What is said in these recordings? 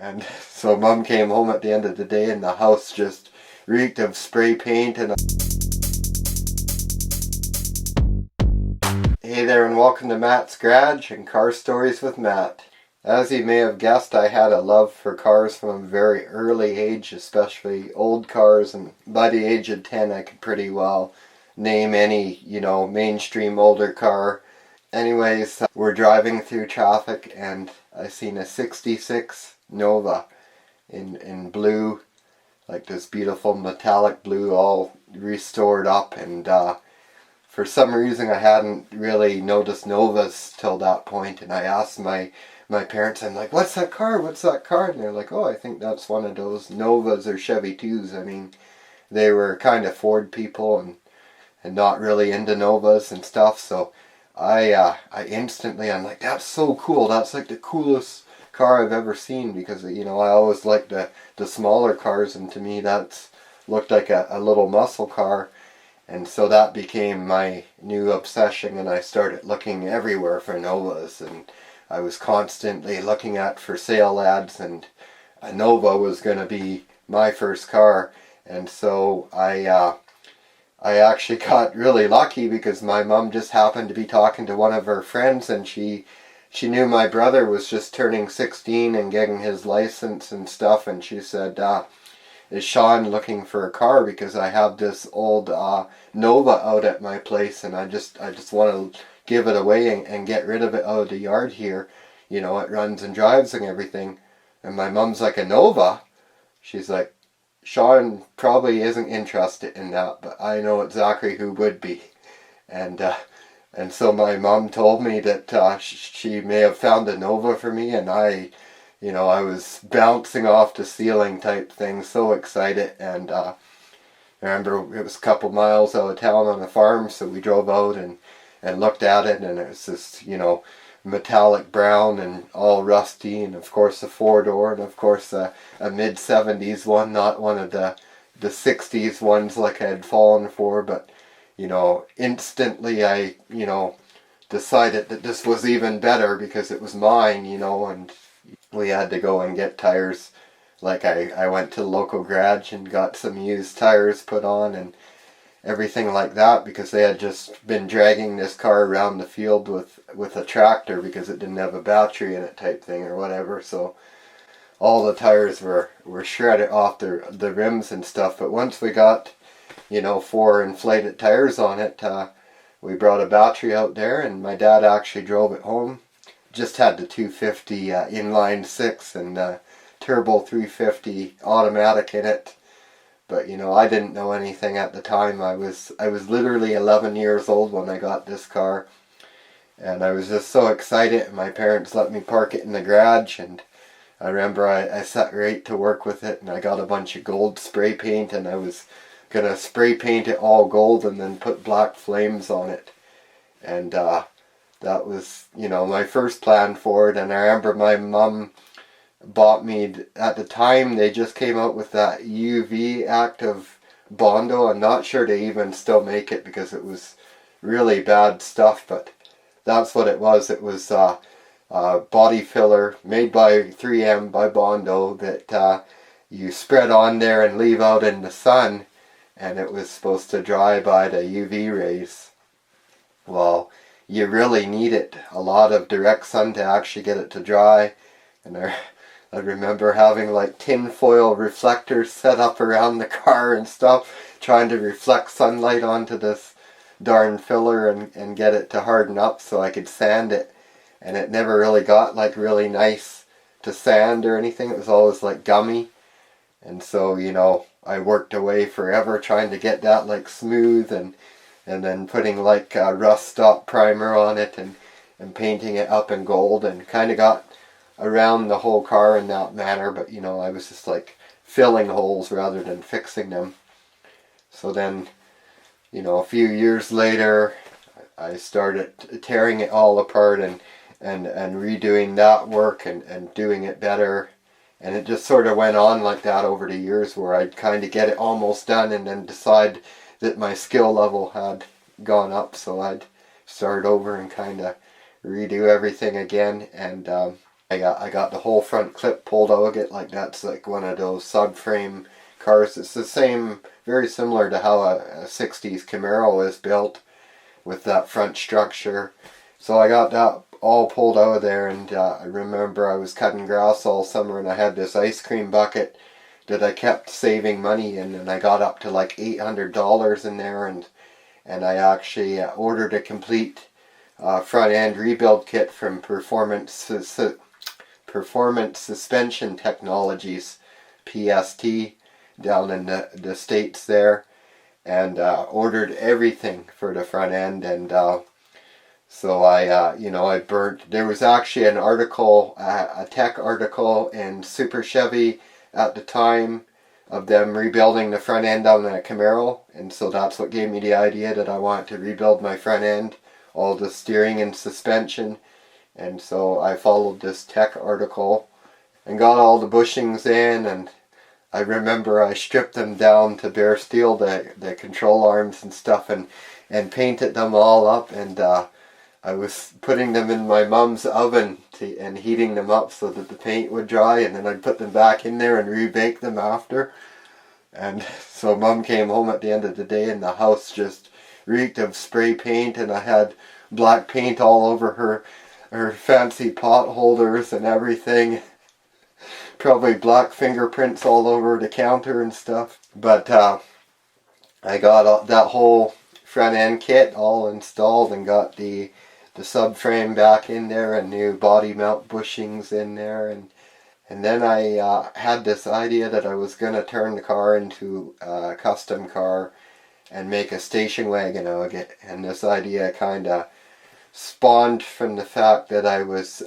And so Mom came home at the end of the day and the house just reeked of spray paint and... Hey there and welcome to Matt's Garage and Car Stories with Matt. As you may have guessed, I had a love for cars from a very early age, especially old cars, and by the age of 10 I could pretty well name any, mainstream older car. Anyways, we're driving through traffic and I seen a 66 Nova in blue, like this beautiful metallic blue, all restored up, and for some reason I hadn't really noticed Novas till that point, and I asked my parents, I'm like, what's that car? What's that car? And they're like, oh, I think that's one of those Novas or Chevy 2s. I mean, they were kind of Ford people and not really into Novas and stuff, so I instantly, I'm like, that's so cool. That's like the coolest car I've ever seen, because, I always liked the smaller cars, and to me that's looked like a little muscle car. And so that became my new obsession, and I started looking everywhere for Novas, and I was constantly looking at for sale ads, and a Nova was going to be my first car. And so I actually got really lucky, because my mom just happened to be talking to one of her friends, and she knew my brother was just turning 16 and getting his license and stuff, and she said, is Sean looking for a car, because I have this old Nova out at my place, and I just want to give it away and get rid of it out of the yard here. It runs and drives and everything. And my mom's like, a Nova? She's like, Sean probably isn't interested in that, but I know exactly who would be. And so my mom told me that she may have found a Nova for me, and I was bouncing off the ceiling type thing, so excited. And I remember it was a couple miles out of town on a farm, so we drove out and looked at it, and it was this, metallic brown and all rusty, and of course a 4-door, and of course a mid-70s one, not one of the 60s ones like I had fallen for, but, instantly I, decided that this was even better because it was mine, and we had to go and get tires. Like I went to the local garage and got some used tires put on and everything like that, because they had just been dragging this car around the field with a tractor because it didn't have a battery in it type thing or whatever. So all the tires were shredded off the rims and stuff. But once we got 4 inflated tires on it, we brought a battery out there, and my dad actually drove it home. Just had the 250 inline 6 and turbo 350 automatic in it. But I didn't know anything at the time. I was literally 11 years old when I got this car, and I was just so excited. And my parents let me park it in the garage, and I remember I set right to work with it, and I got a bunch of gold spray paint, and I was gonna spray paint it all gold and then put black flames on it. And that was my first plan for it. And I remember my mom bought me, at the time they just came out with that UV Active Bondo. I'm not sure they even still make it because it was really bad stuff, but that's what it was. It was body filler made by 3M, by Bondo, that you spread on there and leave out in the sun, and it was supposed to dry by the UV rays. Well, you really needed a lot of direct sun to actually get it to dry. And I remember having like tinfoil reflectors set up around the car and stuff, trying to reflect sunlight onto this darn filler and get it to harden up so I could sand it. And it never really got like really nice to sand or anything. It was always like gummy. And so, I worked away forever trying to get that like smooth, and then putting like rust stop primer on it and painting it up in gold, and kind of got around the whole car in that manner. But I was just like filling holes rather than fixing them. So then a few years later I started tearing it all apart and redoing that work and doing it better. And it just sort of went on like that over the years, where I'd kind of get it almost done and then decide that my skill level had gone up, so I'd start over and kind of redo everything again. And I got the whole front clip pulled out of it, like that's like one of those subframe cars. It's the same, very similar to how a 60s Camaro is built with that front structure. So I got that all pulled out of there, and I remember I was cutting grass all summer, and I had this ice cream bucket that I kept saving money in, and I got up to like $800 in there, and I actually ordered a complete front end rebuild kit from Performance Suspension Technologies, PST, down in the States there, and ordered everything for the front end. And so I burnt. There was actually an article, a tech article in Super Chevy at the time of them rebuilding the front end on the Camaro, and so that's what gave me the idea that I wanted to rebuild my front end, all the steering and suspension. And so I followed this tech article and got all the bushings in, and I remember I stripped them down to bare steel, the control arms and stuff, and painted them all up, and I was putting them in my mom's oven and heating them up so that the paint would dry, and then I'd put them back in there and rebake them after. And so Mom came home at the end of the day, and the house just reeked of spray paint, and I had black paint all over her fancy pot holders and everything. Probably black fingerprints all over the counter and stuff. But I got that whole front end kit all installed, and got the subframe back in there, and new body mount bushings in there, and then I had this idea that I was going to turn the car into a custom car and make a station wagon out of it. And this idea kind of spawned from the fact that I was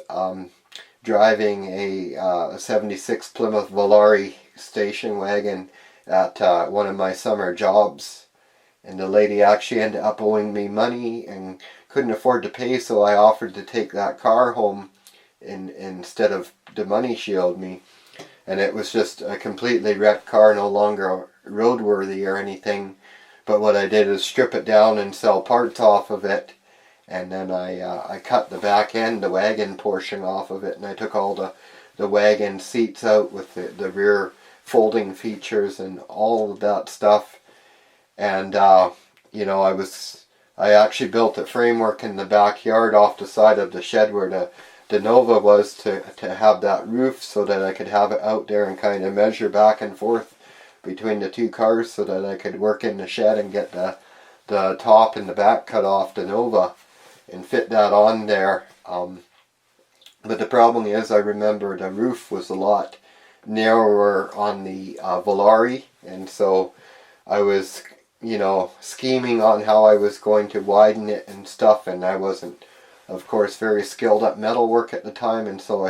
driving a 76 Plymouth Volare station wagon at one of my summer jobs. And the lady actually ended up owing me money and couldn't afford to pay, so I offered to take that car home instead of the money she owed me. And it was just a completely wrecked car, no longer roadworthy or anything. But what I did is strip it down and sell parts off of it. And then I cut the back end, the wagon portion off of it, and I took all the wagon seats out with the rear folding features and all of that stuff. And I actually built a framework in the backyard off the side of the shed where the Nova was, to have that roof so that I could have it out there and kind of measure back and forth between the two cars so that I could work in the shed and get the top and the back cut off the Nova and fit that on there. But the problem is, I remember the roof was a lot narrower on the Volare, and so I was scheming on how I was going to widen it and stuff, and I wasn't, of course, very skilled at metalwork at the time, and so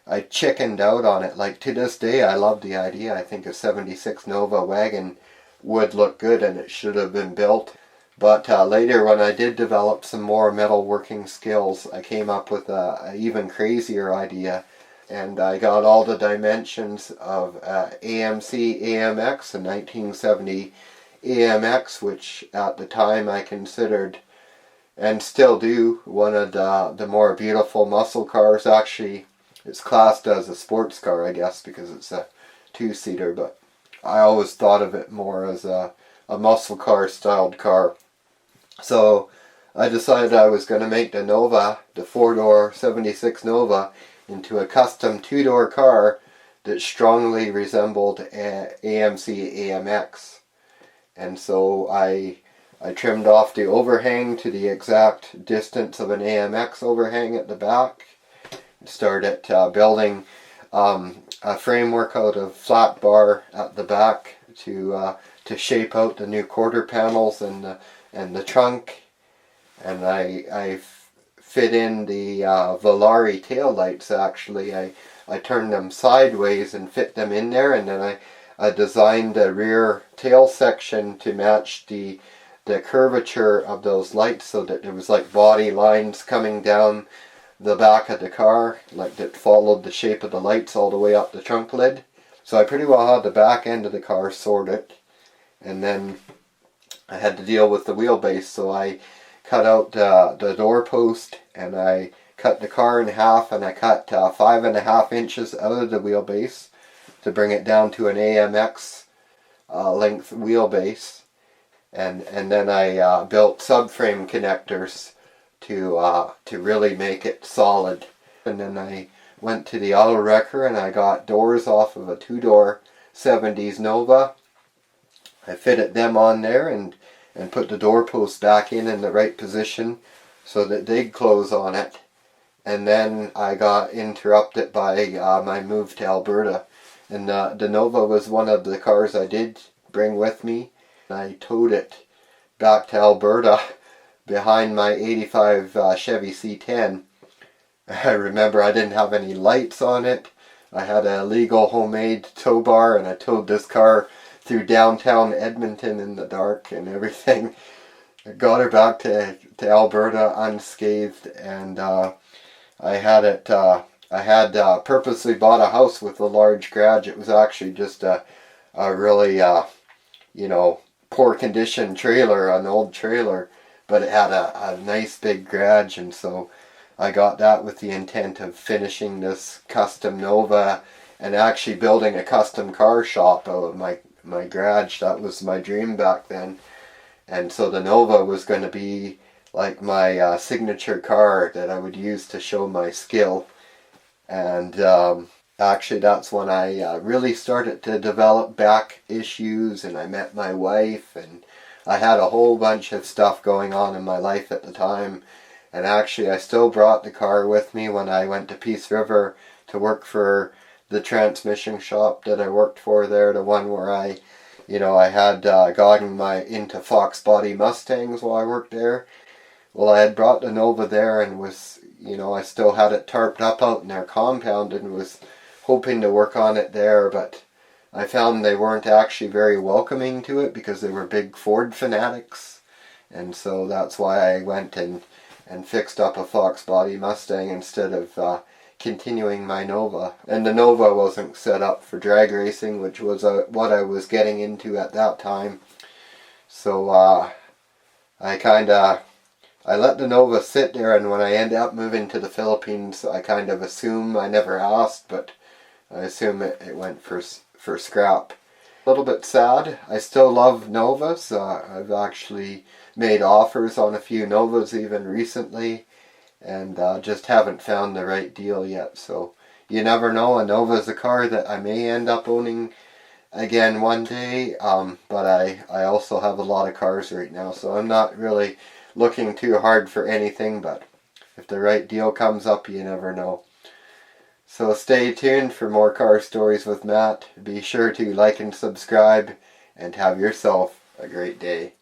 I chickened out on it. Like, to this day, I love the idea. I think a 76 Nova wagon would look good, and it should have been built. But later, when I did develop some more metalworking skills, I came up with an even crazier idea. And I got all the dimensions of AMC AMX, a 1970 AMX, which at the time I considered, and still do, one of the more beautiful muscle cars. Actually, it's classed as a sports car, I guess, because it's a two-seater, but I always thought of it more as a muscle car styled car. So I decided I was going to make the Nova, the 4-door 76 Nova, into a custom 2-door car that strongly resembled AMC AMX. And so I trimmed off the overhang to the exact distance of an AMX overhang at the back. Started building a framework out of flat bar at the back to shape out the new quarter panels and the trunk. And I fit in the Volare taillights. Actually, I turned them sideways and fit them in there, and then I designed the rear tail section to match the curvature of those lights, so that there was like body lines coming down the back of the car, like that followed the shape of the lights all the way up the trunk lid. So I pretty well had the back end of the car sorted, and then I had to deal with the wheelbase. So I cut out the door post, and I cut the car in half, and I cut 5.5 inches out of the wheelbase to bring it down to an AMX length wheelbase, and then I built subframe connectors to really make it solid. And then I went to the auto wrecker and I got doors off of a 2-door 70s Nova. I fitted them on there and put the door posts back in the right position so that they'd close on it. And then I got interrupted by my move to Alberta. And the Nova was one of the cars I did bring with me. I towed it back to Alberta behind my 85 Chevy C10. I remember I didn't have any lights on it. I had a legal homemade tow bar, and I towed this car through downtown Edmonton in the dark and everything. I got her back to Alberta unscathed, and I had purposely bought a house with a large garage. It was actually just a really, poor condition trailer, an old trailer, but it had a nice big garage, and so I got that with the intent of finishing this custom Nova and actually building a custom car shop out of my garage. That was my dream back then. And so the Nova was going to be like my signature car that I would use to show my skill. And actually that's when I really started to develop back issues, and I met my wife, and I had a whole bunch of stuff going on in my life at the time. And actually I still brought the car with me when I went to Peace River to work for the transmission shop that I worked for there, the one where I had gotten into Fox Body Mustangs while I worked there. Well, I had brought the Nova there and was, I still had it tarped up out in their compound and was hoping to work on it there, but I found they weren't actually very welcoming to it because they were big Ford fanatics. And so that's why I went and fixed up a Fox Body Mustang instead of continuing my Nova. And the Nova wasn't set up for drag racing, which was what I was getting into at that time. So I let the Nova sit there, and when I ended up moving to the Philippines, I kind of assume, I never asked, but I assume it went for scrap. A little bit sad. I still love Novas. I've actually made offers on a few Novas even recently, and just haven't found the right deal yet. So you never know. A Nova is a car that I may end up owning again one day, but I also have a lot of cars right now, so I'm not really looking too hard for anything, but if the right deal comes up, you never know. So stay tuned for more car stories with Matt. Be sure to like and subscribe, and have yourself a great day.